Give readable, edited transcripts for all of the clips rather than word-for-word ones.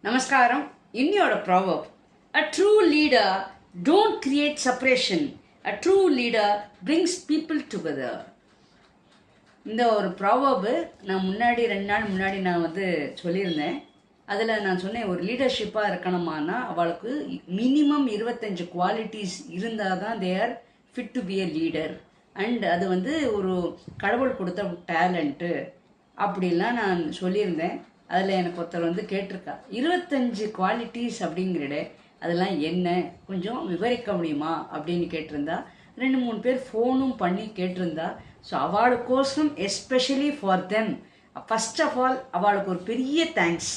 நமஸ்காரம். இன்னியோட proverb, a true leader don't create separation, a true leader brings people together. இந்த ஒரு proverb நான் முன்னாடி 2 நாள் முன்னாடி நான் சொல்லியிருந்தேன். அதில் நான் சொன்னேன், ஒரு லீடர்ஷிப்பாக இருக்கணுமானா அவளுக்கு மினிமம் 25 குவாலிட்டிஸ் இருந்தால் தான் they are fit to be a leader. And அது ஒரு கடவுள் கொடுத்த டேலண்ட்டு அப்படிலாம் நான் சொல்லியிருந்தேன். அதில் எனக்கு ஒருத்தர் கேட்டிருக்கா, 25 குவாலிட்டிஸ் அப்படிங்கிறட அதெல்லாம் என்ன, கொஞ்சம் விவரிக்க முடியுமா அப்படின்னு கேட்டிருந்தா. 2-3 பேர் ஃபோனும் பண்ணி கேட்டிருந்தா. ஸோ அவளுக்கோசம் especially for them first of all அவளுக்கு ஒரு பெரிய தேங்க்ஸ்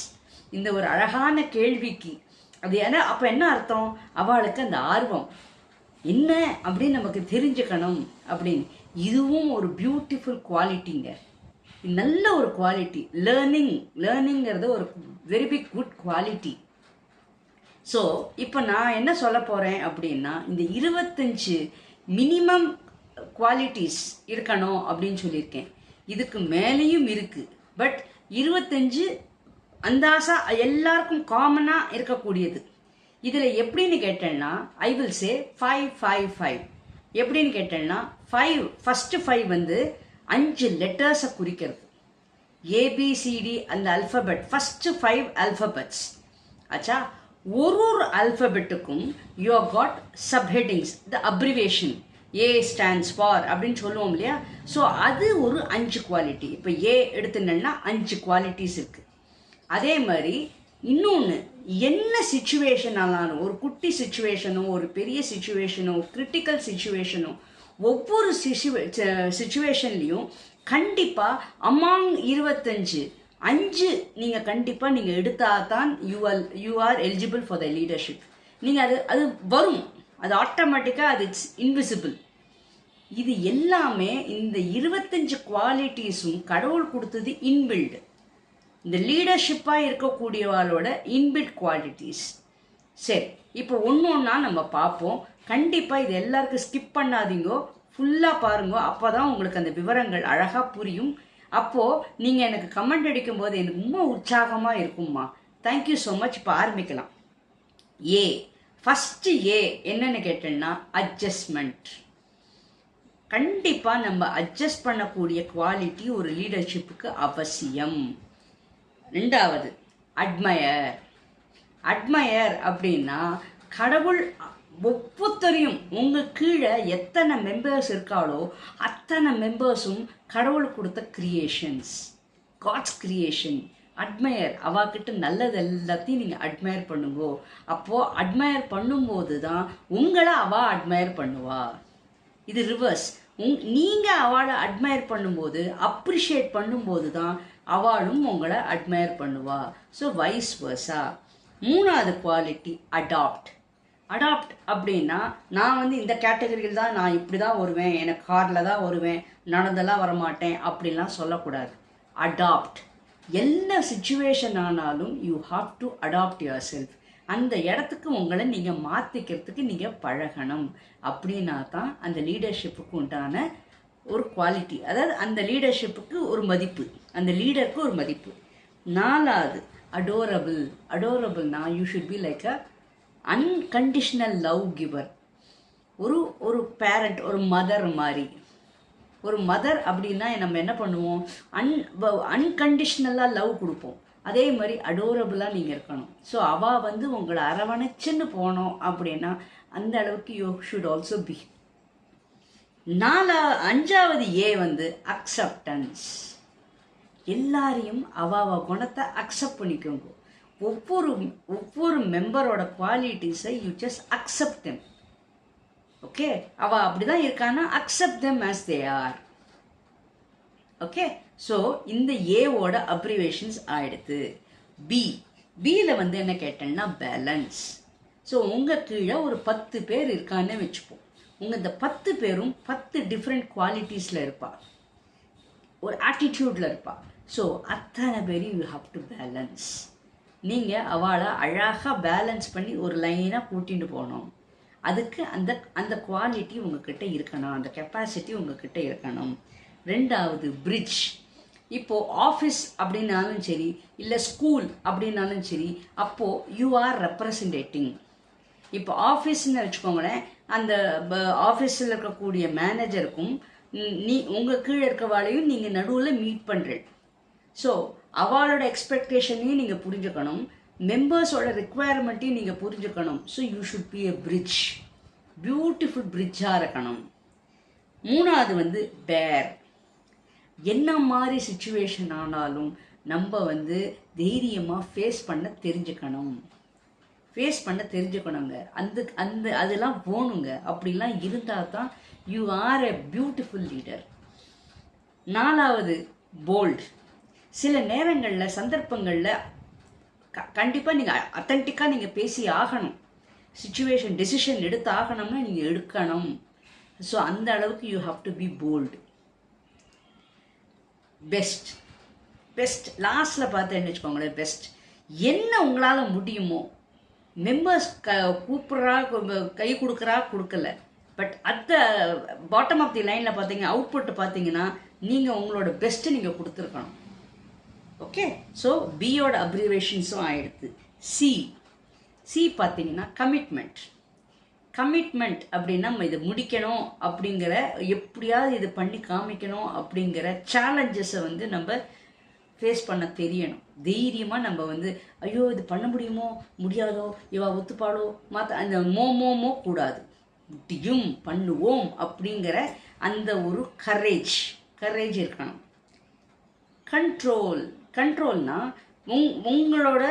இந்த ஒரு அழகான கேள்விக்கு. அது ஏன்னா அப்போ என்ன அர்த்தம், அவளுக்கு அந்த ஆர்வம் என்ன அப்படின்னு நமக்கு தெரிஞ்சுக்கணும் அப்படின்னு. இதுவும் ஒரு பியூட்டிஃபுல் குவாலிட்டிங்க, நல்ல ஒரு குவாலிட்டி. லேர்னிங்கிறது ஒரு very big good quality. So இப்போ நான் என்ன சொல்ல போகிறேன் அப்படின்னா, இந்த 25 மினிமம் குவாலிட்டிஸ் இருக்கணும் அப்படின்னு சொல்லியிருக்கேன். இதுக்கு மேலேயும் இருக்குது. பட் 25 அந்தாசா எல்லாருக்கும் காமனாக இருக்கக்கூடியது. இதில் எப்படின்னு கேட்டேன்னா, ஐ வில் சே 5-5-5. எப்படின்னு கேட்டேன்னா, 5 ஃபஸ்ட்டு 5 5 லெட்டர்ஸை குறிக்கிறது. ஏபிசிடி அந்த அல்ஃபபெட், ஃபஸ்ட்டு 5 அல்ஃபபெட்ஸ் ஆச்சா. ஒரு அல்ஃபபெட்டுக்கும் you have got subheadings, the abbreviation. A stands for அப்படின்னு சொல்லுவோம் இல்லையா. ஸோ அது ஒரு 5 குவாலிட்டி. இப்போ ஏ எடுத்துனேன்னா 5 குவாலிட்டிஸ் இருக்குது. அதே மாதிரி இன்னொன்று, என்ன சிச்சுவேஷன் ஆனாலும், ஒரு குட்டி சிச்சுவேஷனோ ஒரு பெரிய சிச்சுவேஷனோ கிரிட்டிக்கல் சிச்சுவேஷனோ, ஒவ்வொரு சிச்சுவேஷன்லேயும் கண்டிப்பாக அமாங் 25 5 நீங்கள் கண்டிப்பாக நீங்கள் எடுத்தால் தான் you are eligible for the leadership. நீங்கள் அது வரும், அது ஆட்டோமேட்டிக்காக, அது இட்ஸ் இன்விசிபிள். இது எல்லாமே இந்த 25 குவாலிட்டிஸும் கடவுள் கொடுத்தது இன்பில்டு. இந்த லீடர்ஷிப்பாக இருக்கக்கூடியவாளோட இன்பில்ட் குவாலிட்டிஸ். சரி, இப்போ ஒன்றா நம்ம பார்ப்போம். கண்டிப்பாக இது எல்லாருக்கும் ஸ்கிப் பண்ணாதீங்கோ, ஃபுல்லாக பாருங்க. அப்போ தான் உங்களுக்கு அந்த விவரங்கள் அழகாக புரியும். அப்போது நீங்கள் எனக்கு கமெண்ட் அடிக்கும்போது எனக்கு ரொம்ப உற்சாகமாக இருக்கும்மா. Thank you so much. இப்போ ஆரம்பிக்கலாம். ஏ ஃபஸ்ட்டு ஏ என்னன்னு கேட்டேன்னா, அட்ஜஸ்ட்மெண்ட். கண்டிப்பாக நம்ம அட்ஜஸ்ட் பண்ணக்கூடிய குவாலிட்டி ஒரு லீடர்ஷிப்புக்கு அவசியம். 2வது அட்மயர். அட்மயர் அப்படின்னா, கடவுள் ஒவ்வொருத்தரையும் உங்கள் கீழே எத்தனை மெம்பர்ஸ் இருக்காளோ அத்தனை மெம்பர்ஸும் கடவுள் கொடுத்த கிரியேஷன்ஸ், காட்ஸ் கிரியேஷன். அட்மயர், அவாக்கிட்ட நல்லது எல்லாத்தையும் நீங்கள் அட்மயர் பண்ணுங்கோ. அப்போது அட்மயர் பண்ணும்போது தான் உங்களை அவள் அட்மயர் பண்ணுவா. இது ரிவர்ஸ். நீங்கள் அவளை அட்மயர் பண்ணும்போது, அப்ரிஷியேட் பண்ணும்போது தான் அவளும் உங்களை அட்மயர் பண்ணுவா. So vice versa. 3வது குவாலிட்டி அடாப்ட். அடாப்ட் அப்படின்னா, நான் இந்த கேட்டகரியில் தான், நான் இப்படி தான் வருவேன், எனக்கு காரில் தான் வருவேன், நடந்தெல்லாம் வரமாட்டேன் அப்படிலாம் சொல்லக்கூடாது. அடாப்ட். எல்லா சிச்சுவேஷன் ஆனாலும் you have to adapt yourself. அந்த இடத்துக்கு உங்களை நீங்கள் மாற்றிக்கிறதுக்கு நீங்கள் பழகணும். அப்படின்னா தான் அந்த லீடர்ஷிப்புக்கு உண்டான ஒரு குவாலிட்டி. அதாவது அந்த லீடர்ஷிப்புக்கு ஒரு மதிப்பு, அந்த லீடருக்கு ஒரு மதிப்பு. 4வது அடோரபிள். அடோரபிள்னா you should be like a unconditional love giver. ஒரு பேரண்ட், ஒரு மதர் மாதிரி. ஒரு மதர் அப்படின்னா நம்ம என்ன பண்ணுவோம், அன்கண்டிஷ்னலாக லவ் கொடுப்போம். அதே மாதிரி அடோரபுளாக நீங்கள் இருக்கணும். ஸோ அவள் உங்களை அரவணைச்சுன்னு போனோம் அப்படின்னா அந்த அளவுக்கு யூ ஷுட் ஆல்சோ பி. 5வது ஏ அக்செப்டன்ஸ். எல்லாரையும் அவ குணத்தை அக்செப்ட் பண்ணிக்கோங்க. ஒவ்வொரு மெம்பரோட குவாலிட்டிஸை you just accept them. Okay, அவள் அப்படி தான் இருக்கான்னா accept them as they are. Okay, so இந்த ஏவோட அப்ரிவேஷன்ஸ் ஆயிடுது. பியில் என்ன கேட்டேன்னா பேலன்ஸ். ஸோ உங்கள் கீழே ஒரு 10 பேர் இருக்கான்னு வச்சுப்போம். இந்த 10 பேரும் 10 டிஃப்ரெண்ட் குவாலிட்டிஸில் இருப்பா, ஒரு ஆட்டிடியூடில் இருப்பா. ஸோ அத்தனை பேரும் யூ ஹாவ் டு பேலன்ஸ். நீங்கள் அவளை அழகாக பேலன்ஸ் பண்ணி ஒரு லைனாக கூட்டிகிட்டு போகணும். அதுக்கு அந்த குவாலிட்டி உங்ககிட்ட இருக்கணும், அந்த கெப்பாசிட்டி உங்ககிட்ட இருக்கணும். 2வது பிரிட்ஜ். இப்போது ஆஃபீஸ் அப்படின்னாலும் சரி, இல்லை ஸ்கூல் அப்படின்னாலும் சரி, அப்போது யூ ஆர் ரெப்ரசன்டேட்டிங். இப்போ ஆஃபீஸ்ன்னு வச்சுக்கோங்களேன், அந்த ஆஃபீஸில் இருக்கக்கூடிய மேனேஜருக்கும் உங்கள் கீழே இருக்கவாளையும் நீங்கள் நடுவில் மீட் பண்ணுறீங்க. ஸோ அவளோட எக்ஸ்பெக்டேஷனையும் நீங்கள் புரிஞ்சுக்கணும், மெம்பர்ஸோட ரிக்குவயர்மெண்ட்டையும் நீங்கள் புரிஞ்சுக்கணும். So you should be a bridge, beautiful பிரிட்ஜாக இருக்கணும். மூணாவது பேர். என்ன மாதிரி சுச்சுவேஷன் ஆனாலும் நம்ம தைரியமாக ஃபேஸ் பண்ண தெரிஞ்சுக்கணுங்க. அதெல்லாம் போகணுங்க. அப்படிலாம் இருந்தால் தான் you are a beautiful leader. நாலாவது போல்ட். சில நேரங்களில் சந்தர்ப்பங்களில் கண்டிப்பாக நீங்கள் அத்தன்டிக்காக நீங்கள் பேசி ஆகணும். சிச்சுவேஷன் டெசிஷன் எடுத்து ஆகணும்னா நீங்கள் எடுக்கணும். ஸோ அந்த அளவுக்கு you have to be bold. Best லாஸ்ட்டில் பார்த்தேன்னு வச்சுக்கோங்களேன். பெஸ்ட் என்ன உங்களால் முடியுமோ, மெம்பர்ஸ் கூப்பிட்றா, கை கொடுக்கல, but at the bottom of the லைனில் பார்த்தீங்க, அவுட்புட் பார்த்தீங்கன்னா நீங்கள் உங்களோட பெஸ்ட்டு நீங்கள் கொடுத்துருக்கணும். ஓகே, ஸோ பியோட அப்ரிவேஷன்ஸும் ஆகிடுது. சி பார்த்தீங்கன்னா கமிட்மெண்ட் அப்படின்னா நம்ம இதை முடிக்கணும் அப்படிங்கிற, எப்படியாவது இது பண்ணி காமிக்கணும் அப்படிங்கிற சேலஞ்சஸை நம்ம ஃபேஸ் பண்ண தெரியணும். தைரியமாக நம்ம ஐயோ இது பண்ண முடியுமோ முடியாதோ, இவா ஒத்துப்பாளோ அந்த மோ கூடாது. முடியும், பண்ணுவோம் அப்படிங்கிற அந்த ஒரு கரேஜ் இருக்கணும். கண்ட்ரோல்னா உங்களோட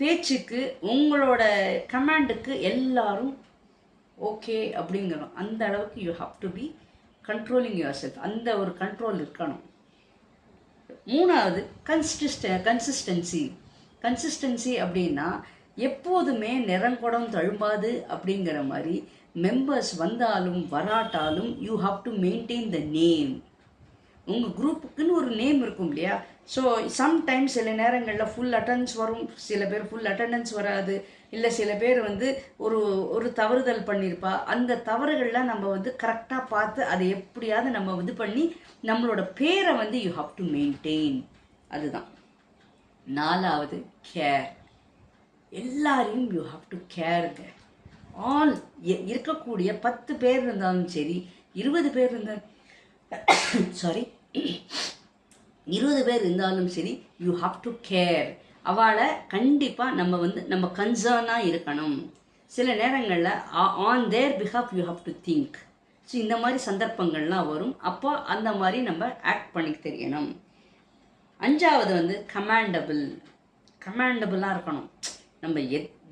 பேச்சுக்கு, உங்களோட கமாண்டுக்கு எல்லாரும் ஓகே அப்படிங்கிறோம். அந்த அளவுக்கு you have to be controlling yourself. அந்த ஒரு கண்ட்ரோல் இருக்கணும். மூணாவது கன்சிஸ்டன்சி அப்படின்னா எப்போதுமே நிறங்குடம் தழும்பாது அப்படிங்கிற மாதிரி மெம்பர்ஸ் வந்தாலும் வராட்டாலும் you have to maintain the name. உங்கள் குரூப்புக்குன்னு ஒரு நேம் இருக்கும் இல்லையா? ஸோ சம்டைம்ஸ் சில நேரங்களில் ஃபுல் அட்டெண்டன்ஸ் வரும், சில பேர் ஃபுல் அட்டெண்டன்ஸ் வராது, இல்லை சில பேர் ஒரு தவறுதல் பண்ணியிருப்பா. அந்த தவறுகள்லாம் நம்ம கரெக்டாக பார்த்து அதை எப்படியாவது நம்ம பண்ணி நம்மளோட பேரை யூ ஹாவ் டு மெயின்டைன். அதுதான். நாலாவது கேர். எல்லாரையும் யூ ஹாவ் டு கேருங்க. ஆல் இருக்கக்கூடிய 10 பேர் இருந்தாலும் சரி, 20 பேர் இருந்தாலும் 20 பேர் இருந்தாலும் சரி, யூ ஹாவ் டு கேர். அவளை கண்டிப்பாக நம்ம கன்சர்னாக இருக்கணும். சில நேரங்களில் on their behalf you have to think. So இந்த மாதிரி சந்தர்ப்பங்கள்லாம் வரும். அப்போ அந்த மாதிரி நம்ம ஆக்ட் பண்ணி தெரியணும். அஞ்சாவது கமாண்டபிளாக இருக்கணும். நம்ம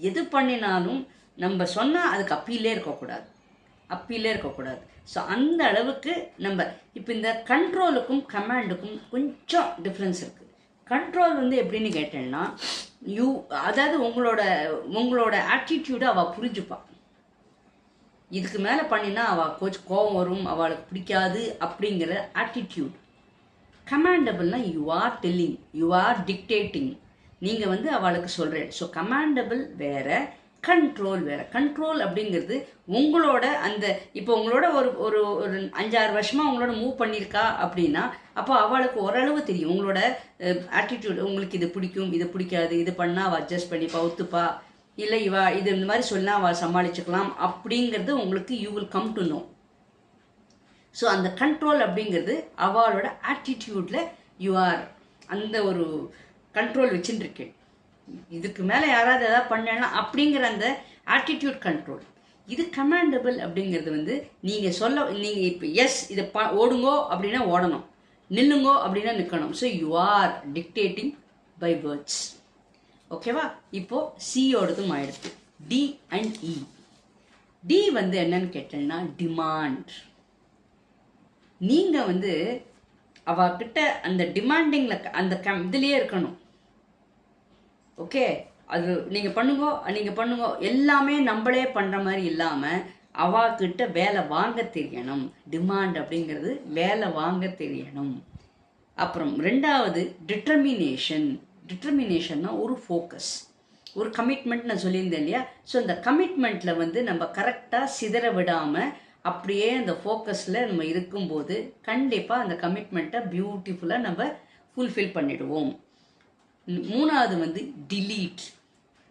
எது பண்ணினாலும் நம்ம சொன்னால் அதுக்கு அப்பீலே இருக்கக்கூடாது. ஸோ அந்த அளவுக்கு நம்ம இப்போ இந்த கண்ட்ரோலுக்கும் கமாண்டுக்கும் கொஞ்சம் டிஃப்ரென்ஸ் இருக்குது. கண்ட்ரோல் எப்படின்னு கேட்டேன்னா, அதாவது உங்களோட ஆட்டிடியூடை அவள் புரிஞ்சுப்பா. இதுக்கு மேலே பண்ணினா அவள் கொஞ்சம் கோபம் வரும், அவளுக்கு பிடிக்காது அப்படிங்கிற ஆட்டிடியூட். கமாண்டபிள்னா you are telling, you are dictating. நீங்கள் அவளுக்கு சொல்கிறேன். ஸோ கமாண்டபிள் வேறு, கண்ட்ரோல் வேறு. கண்ட்ரோல் அப்படிங்கிறது உங்களோட இப்போ உங்களோட ஒரு 5-6 வருஷமாக உங்களோட மூவ் பண்ணியிருக்கா அப்படின்னா, அப்போ அவளுக்கு ஓரளவு தெரியும் உங்களோட ஆட்டிடியூட். உங்களுக்கு இது பிடிக்கும், இது பிடிக்காது, இது பண்ணால் அவள் அட்ஜஸ்ட் பண்ணிப்பா, ஒத்துப்பா, இல்லை இது இந்த மாதிரி சொன்னால் அவள் சமாளிச்சுக்கலாம் அப்படிங்கிறது உங்களுக்கு you will come to know. So அந்த கண்ட்ரோல் அப்படிங்கிறது அவளோட ஆட்டிடியூடில் யூ ஆர் அந்த ஒரு கண்ட்ரோல் வச்சுட்டுருக்கேன். இதுக்கு மேலே யாராவது எதாவது பண்ணலாம் அப்படிங்கிற அந்த ஆட்டிடியூட் கண்ட்ரோல். இது கமாண்டபிள் அப்படிங்கிறது நீங்கள் இப்போ எஸ் இதை ஓடுங்கோ அப்படின்னா ஓடணும், நில்லுங்கோ அப்படின்னா நிற்கணும். So you are dictating by words. ஓகேவா? இப்போது சியோடதும் ஆயிடுது. D and E. டி என்னன்னு கேட்டேன்னா டிமாண்ட். நீங்கள் அவகிட்ட அந்த டிமாண்டிங்கில் அந்த இதுலேயே இருக்கணும். ஓகே, அது நீங்கள் பண்ணுங்க எல்லாமே நம்மளே பண்ணுற மாதிரி இல்லாமல் அவகிட்ட வேலை வாங்க தெரியணும். டிமாண்ட் அப்படிங்கிறது வேலை வாங்க தெரியணும். அப்புறம் ரெண்டாவது டிட்டர்மினேஷன்னா ஒரு ஃபோக்கஸ், ஒரு கமிட்மெண்ட் நான் சொல்லியிருந்தேன் இல்லையா? ஸோ இந்த கமிட்மெண்ட்டில் நம்ம கரெக்டாக சிதற விடாமல் அப்படியே அந்த ஃபோக்கஸில் நம்ம இருக்கும்போது கண்டிப்பாக அந்த கமிட்மெண்ட்டை பியூட்டிஃபுல்லாக நம்ம ஃபுல்ஃபில் பண்ணிடுவோம். மூணாவது வந்து delete.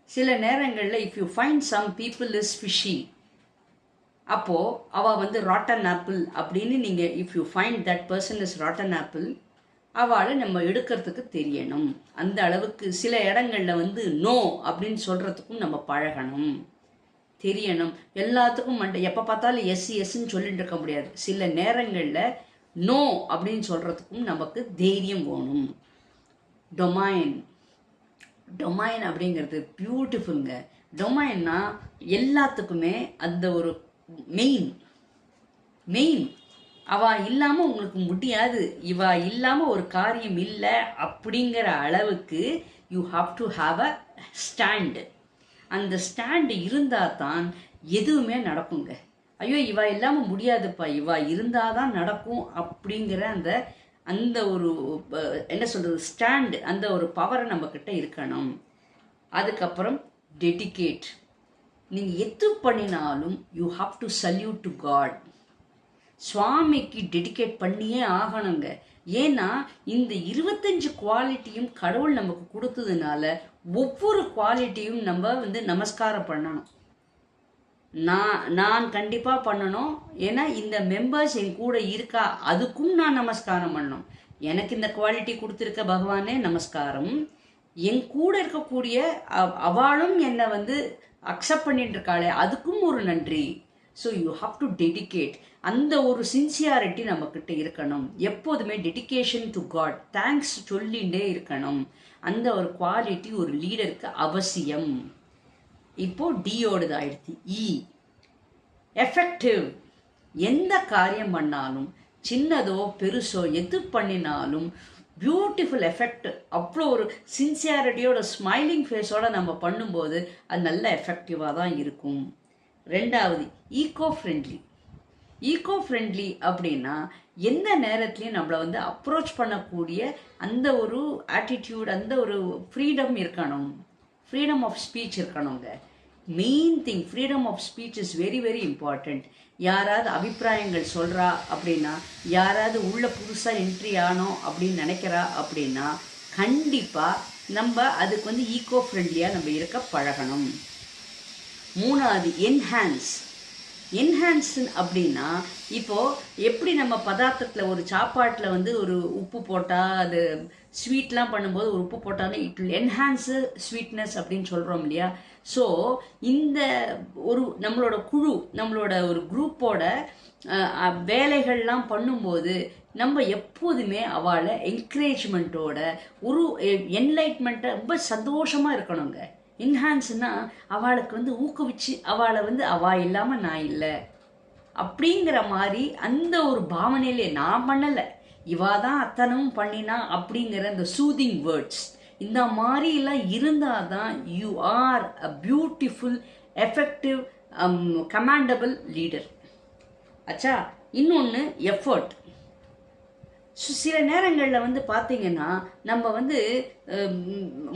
சில நேரங்களில் if you find some people is fishy, அப்போது அவள் வந்து ராட்டன் ஆப்பிள் அப்படின்னு நீங்கள் if you find that person is rotten apple, அவளை நம்ம எடுக்கிறதுக்கு தெரியணும். அந்த அளவுக்கு சில இடங்களில் வந்து நோ அப்படின்னு சொல்கிறதுக்கும் நம்ம பழகணும், தெரியணும். எல்லாத்துக்கும் எப்போ பார்த்தாலும் எஸ்ன்னு சொல்லிட்டு இருக்க முடியாது. சில நேரங்களில் நோ அப்படின்னு சொல்கிறதுக்கும் நமக்கு தைரியம் வேணும். டொமைன் அப்படிங்கிறது பியூட்டிஃபுல்ங்க. டொமைன்னா எல்லாத்துக்குமே அந்த ஒரு மெயின் அவ இல்லாமல் உங்களுக்கு முடியாது, இவ இல்லாமல் ஒரு காரியம் இல்லை அப்படிங்கிற அளவுக்கு you have to have a stand. அந்த ஸ்டாண்டு இருந்தால் தான் எதுவுமே நடக்குங்க. ஐயோ இவ இல்லாமல் முடியாதுப்பா, இவ இருந்தால் தான் நடக்கும் அப்படிங்கிற அந்த ஒரு என்ன சொல்கிறது ஸ்டாண்டு, அந்த ஒரு பவரை நம்மக்கிட்ட இருக்கணும். அதுக்கப்புறம் டெடிகேட். நீங்கள் எது பண்ணினாலும் you have to salute to God. சுவாமிக்கு டெடிகேட் பண்ணியே ஆகணுங்க. ஏன்னா இந்த 25 குவாலிட்டியும் கடவுள் நமக்கு கொடுத்ததுனால ஒவ்வொரு குவாலிட்டியும் நம்ம வந்து நமஸ்காரம் பண்ணணும். நான் கண்டிப்பாக பண்ணணும். ஏன்னா இந்த மெம்பர்ஸ் என் கூட இருக்கா, அதுக்கும் நான் நமஸ்காரம் பண்ணணும். எனக்கு இந்த குவாலிட்டி கொடுத்துருக்க பகவானே நமஸ்காரம். என் கூட இருக்கக்கூடிய அவளும் என்னை வந்து அக்செப்ட் பண்ணிட்டு இருக்காளே, அதுக்கும் ஒரு நன்றி. So you have to dedicate. அந்த ஒரு சின்சியாரிட்டி நம்மக்கிட்ட இருக்கணும். எப்போதுமே டெடிகேஷன் டு காட், தேங்க்ஸ் சொல்லிகிட்டே இருக்கணும். அந்த ஒரு குவாலிட்டி ஒரு லீடருக்கு அவசியம். இப்போ டியோடது ஆயிடுச்சு. எஃபெக்டிவ். எந்த காரியம் பண்ணாலும் சின்னதோ பெருசோ எது பண்ணினாலும் பியூட்டிஃபுல் எஃபெக்ட், அவ்வளோ ஒரு சின்சியாரிட்டியோட ஸ்மைலிங் ஃபேஸோட நம்ம பண்ணும்போது அது நல்ல எஃபெக்டிவாக தான் இருக்கும். ரெண்டாவது ஈகோ ஃப்ரெண்ட்லி அப்படின்னா எந்த நேரத்துலையும் நம்மளை வந்து அப்ரோச் பண்ணக்கூடிய அந்த ஒரு ஆட்டிடியூட், அந்த ஒரு ஃப்ரீடம் இருக்கணும். ஃப்ரீடம் ஆஃப் ஸ்பீச் இருக்கணுங்க. Main thing, freedom of speech is very very important. யாராவது அபிப்பிராயங்கள் சொல்கிறா அப்படின்னா, யாராவது உள்ள புதுசாக என்ட்ரி ஆனோம் அப்படின்னு நினைக்கிறா அப்படின்னா கண்டிப்பாக நம்ம அதுக்கு வந்து ஈகோ ஃப்ரெண்ட்லியாக நம்ம இருக்க பழகணும். மூணாவது என்ஹான்ஸ் அப்படின்னா இப்போது எப்படி நம்ம பதார்த்தத்தில் ஒரு சாப்பாட்டில் வந்து ஒரு உப்பு போட்டால் அது ஸ்வீட்லாம் பண்ணும்போது ஒரு உப்பு போட்டாலும் இட் வில் என்ஹான்ஸு ஸ்வீட்னஸ் அப்படின்னு சொல்கிறோம் இல்லையா. ஸோ இந்த ஒரு நம்மளோட குழு, நம்மளோட ஒரு குரூப்போட வேலைகள்லாம் பண்ணும்போது நம்ம எப்போதுமே அவளை என்கரேஜ்மெண்ட்டோட ஒரு என்லைட்மெண்ட்டை ரொம்ப சந்தோஷமாக இருக்கணுங்க. என்ஹான்ஸ்னா அவளுக்கு வந்து ஊக்குவிச்சு அவளை வந்து அவள் இல்லாமல் நான் இல்லை அப்படிங்கிற மாதிரி அந்த ஒரு பாவனையிலே நான் பண்ணலை, இவா தான் அத்தனமும் பண்ணினா அப்படிங்கிற அந்த சூதிங் வேர்ட்ஸ், இந்த மாதிரிலாம் இருந்தால் தான் you are a beautiful effective commendable leader. ஆச்சா. இன்னொன்று எஃபர்ட். சில நேரங்களில் வந்து பார்த்தீங்கன்னா நம்ம வந்து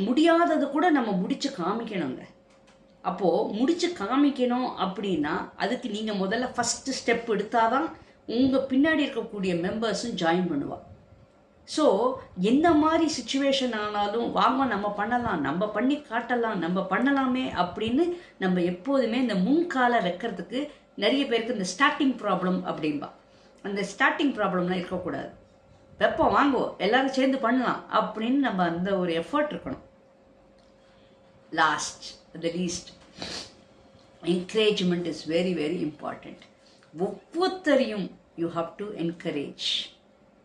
முடியாதது கூட நம்ம முடித்து காமிக்கணுங்க. அப்போது முடித்து காமிக்கணும் அப்படின்னா அதுக்கு நீங்கள் முதல்ல ஃபஸ்ட்டு ஸ்டெப் எடுத்தால் தான் உங்கள் பின்னாடி இருக்கக்கூடிய மெம்பர்ஸும் ஜாயின் பண்ணுவாள். ஸோ எந்த மாதிரி சுச்சுவேஷன் ஆனாலும் வாங்க நம்ம பண்ணலாம், நம்ம பண்ணி காட்டலாம், நம்ம பண்ணலாமே அப்படின்னு நம்ம எப்போதுமே இந்த முன்கால வைக்கிறதுக்கு நிறைய பேருக்கு இந்த ஸ்டார்டிங் ப்ராப்ளம் அப்படின்பா. அந்த ஸ்டார்டிங் ப்ராப்ளம்லாம் இருக்கக்கூடாது. வெப்பம் வாங்குவோம், எல்லாரும் சேர்ந்து பண்ணலாம் அப்படின்னு நம்ம அந்த ஒரு எஃபர்ட் இருக்கணும். Lost the least, encouragement is very very important. ஒவ்வொருத்தரையும் யூ ஹாவ் டு என்கரேஜ்,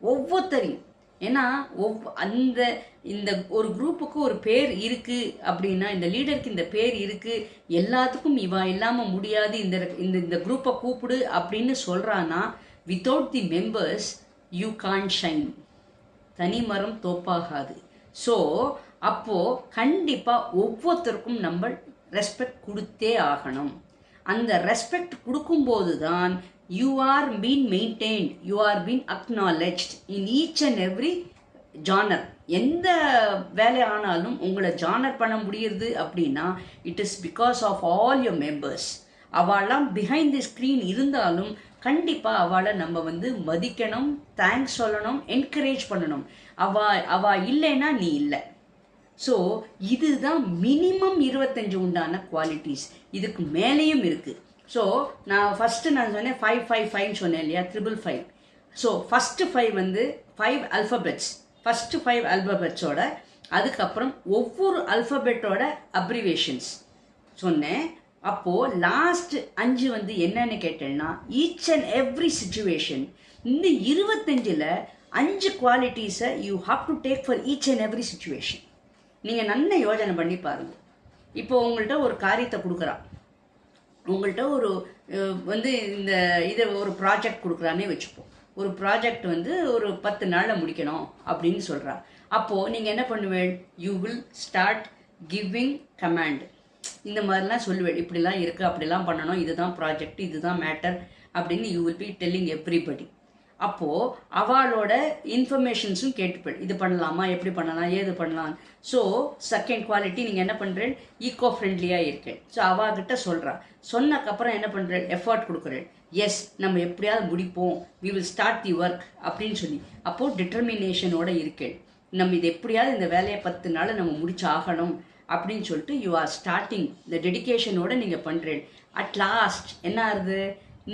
ஒவ்வொருத்தரையும். ஏன்னா இந்த ஒரு குரூப்புக்கு ஒரு பேர் இருக்குது அப்படின்னா, இந்த லீடருக்கு இந்த பேர் இருக்குது, எல்லாத்துக்கும் இவா இல்லாமல் முடியாது, இந்த குரூப்பை கூப்பிடு அப்படின்னு சொல்கிறான்னா without the members you can't shine. தனி மரம் தோப்பாகாது. ஸோ அப்போது கண்டிப்பாக ஒவ்வொருத்தருக்கும் நம்ம ரெஸ்பெக்ட் கொடுத்தே ஆகணும். அந்த ரெஸ்பெக்ட் கொடுக்கும்போது தான் you are being maintained, you are being acknowledged in each and every genre. எந்த வேலை ஆனாலும் உங்களை ஜானர் பண்ண முடியுது அப்படின்னா it is because of all your members. அவெல்லாம் பிஹைண்ட் தி ஸ்க்ரீன் இருந்தாலும் கண்டிப்பாக அவளை நம்ம வந்து மதிக்கணும், தேங்க்ஸ் சொல்லணும், என்கரேஜ் பண்ணணும். அவ இல்லைன்னா நீ இல்லை. ஸோ இதுதான் மினிமம் 25 உண்டான குவாலிட்டிஸ். இதுக்கு மேலேயும் இருக்குது. ஸோ நான் சொன்னேன் 555 சொன்னேன் இல்லையா, 555. ஸோ ஃபஸ்ட்டு 5 வந்து 5 அல்ஃபபெட்ஸ். ஃபஸ்ட்டு 5 அல்ஃபபெட்ஸோட, அதுக்கப்புறம் ஒவ்வொரு அல்ஃபபெட்டோட அப்ரிவேஷன்ஸ் சொன்னேன். அப்போது லாஸ்ட் 5 வந்து என்னன்னு கேட்டேன்னா, ஈச் அண்ட் எவ்ரி சிச்சுவேஷன். இந்த 25ல் 5 குவாலிட்டிஸை you have to take for each and every situation. நீங்கள் நல்ல யோஜனை பண்ணி பாருங்கள். இப்போ உங்கள்கிட்ட ஒரு காரியத்தை கொடுக்குறான், உங்கள்கிட்ட ஒரு வந்து இதை ஒரு ப்ராஜெக்ட் கொடுக்குறானே வச்சுப்போம். ஒரு ப்ராஜெக்ட் வந்து ஒரு 10 நாளில் முடிக்கணும் அப்படின்னு சொல்கிறா. அப்போது நீங்கள் என்ன பண்ணுவேன், you will start giving command. இந்த மாதிரிலாம் சொல்லுவேன், இப்படிலாம் இருக்குது, அப்படிலாம் பண்ணணும், இதுதான் ப்ராஜெக்ட், இதுதான் மேட்டர் அப்படின்னு you will be telling everybody. அப்போது அவளோட இன்ஃபர்மேஷன்ஸும் கேட்டுப்பேன், இது பண்ணலாமா, எப்படி பண்ணலாம், ஏது பண்ணலாம். ஸோ செகண்ட் குவாலிட்டி நீங்கள் என்ன பண்ணுறேன், ஈக்கோ ஃப்ரெண்ட்லியாக இருக்கேன். ஸோ அவகிட்ட சொல்கிறா. சொன்னக்கப்புறம் என்ன பண்ணுறேன், எஃபர்ட் கொடுக்குறேன். எஸ், நம்ம எப்படியாவது முடிப்போம், we will start the work அப்படின்னு சொல்லி. அப்போது டிட்டர்மினேஷனோட இருக்கேன், நம்ம இது எப்படியாவது இந்த வேலையை 10 நாள் நம்ம முடிச்சு ஆகணும் அப்படின்னு சொல்லிட்டு யூ ஆர் ஸ்டார்டிங். இந்த டெடிக்கேஷனோட நீங்கள் பண்ணுறேன். அட் லாஸ்ட் என்ன ஆகுது,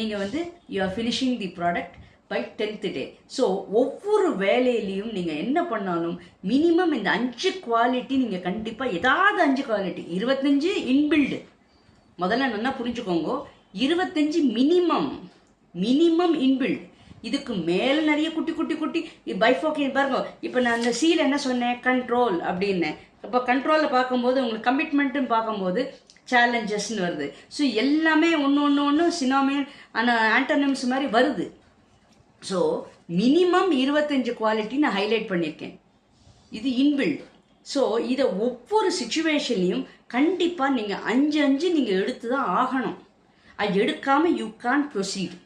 நீங்கள் வந்து you are finishing the product by 10th day. So ஒவ்வொரு வேலையிலையும் நீங்கள் என்ன பண்ணாலும் மினிமம் இந்த 5 குவாலிட்டி நீங்கள் கண்டிப்பாக ஏதாவது 5 குவாலிட்டி. 25 இன்பில்டு, முதல்ல நல்லா புரிஞ்சுக்கோங்க. 25 மினிமம் இன்பில்ட். இதுக்கு மேலே நிறைய குட்டி குட்டி குட்டி பைஃபோக்கேட் பாருங்க. இப்போ நான் அந்த சீல் என்ன சொன்னேன், கண்ட்ரோல் அப்படின்னேன். இப்போ கண்ட்ரோலில் பார்க்கும்போது உங்களுக்கு கமிட்மெண்ட்டுன்னு பார்க்கும்போது சேலஞ்சஸ்ன்னு வருது. ஸோ எல்லாமே ஒன்று சினாமியன் ஆண்டனிம்ஸ் மாதிரி வருது. ஸோ மினிமம் 25 குவாலிட்டி நான் ஹைலைட் பண்ணியிருக்கேன். இது இன்பில்ட். ஸோ இதை ஒவ்வொரு சுச்சுவேஷன்லையும் கண்டிப்பாக நீங்கள் 5 நீங்கள் எடுத்து தான் ஆகணும். அது எடுக்காமல் யூ கான் ப்ரொசீட்.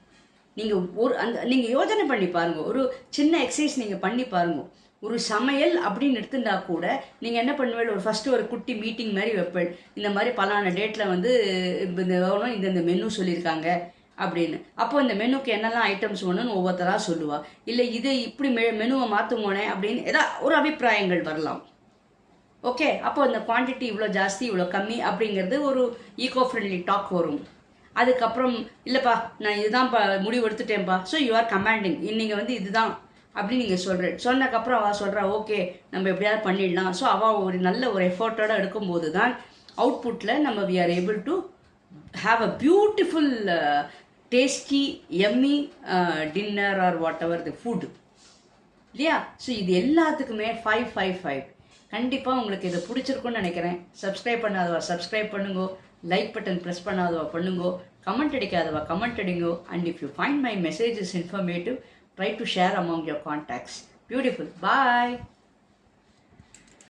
நீங்கள் யோசனை பண்ணி பாருங்கள். ஒரு சின்ன எக்ஸசைஸ் நீங்கள் பண்ணி பாருங்கள். ஒரு சமையல் அப்படின்னு எடுத்துட்டா கூட நீங்கள் என்ன பண்ணுவேன், ஃபஸ்ட்டு ஒரு குட்டி மீட்டிங் மாதிரி வைப்பேன். இந்த மாதிரி பலான டேட்டில் வந்து இந்த மெனு சொல்லியிருக்காங்க அப்படின்னு. அப்போ இந்த மெனுக்கு என்னெல்லாம் ஐட்டம்ஸ் வேணும்னு ஒவ்வொருத்தராக சொல்லுவா. இல்லை இது இப்படி மெனுவை மாற்றுமோனே அப்படின்னு ஏதாவது ஒரு அபிப்பிராயங்கள் வரலாம். ஓகே, அப்போ இந்த குவான்டிட்டி இவ்வளோ ஜாஸ்தி இவ்வளோ கம்மி அப்படிங்கிறது ஒரு ஈகோ ஃப்ரெண்ட்லி டாக் வரும். அதுக்கப்புறம் இல்லைப்பா நான் இதுதான் முடிவு எடுத்துட்டேன்ப்பா. ஸோ யூ ஆர் கமாண்டிங், நீங்கள் வந்து இதுதான் அப்படின்னு நீங்கள் சொல்கிறேன். சொன்னக்கப்புறம் அவள் சொல்கிறா ஓகே நம்ம எப்படியாவது பண்ணிடலாம். ஸோ அவள் ஒரு நல்ல ஒரு எஃபோர்ட்டோட எடுக்கும்போது தான் அவுட்புட்டில் நம்ம we are able to have a beautiful tasty yummy dinner or whatever the food இல்லையா. ஸோ இது எல்லாத்துக்குமே 555. கண்டிப்பாக உங்களுக்கு இதை பிடிச்சிருக்குன்னு நினைக்கிறேன். சப்ஸ்கிரைப் பண்ணாதவா சப்ஸ்கிரைப் பண்ணுங்கோ, லைக் பட்டன் ப்ரெஸ் பண்ணாதவா பண்ணுங்கோ, கமெண்ட் அடிக்காதவா கமெண்ட் அடிங்கோ. And if you find my messages informative, try to share among your contacts. Beautiful. Bye.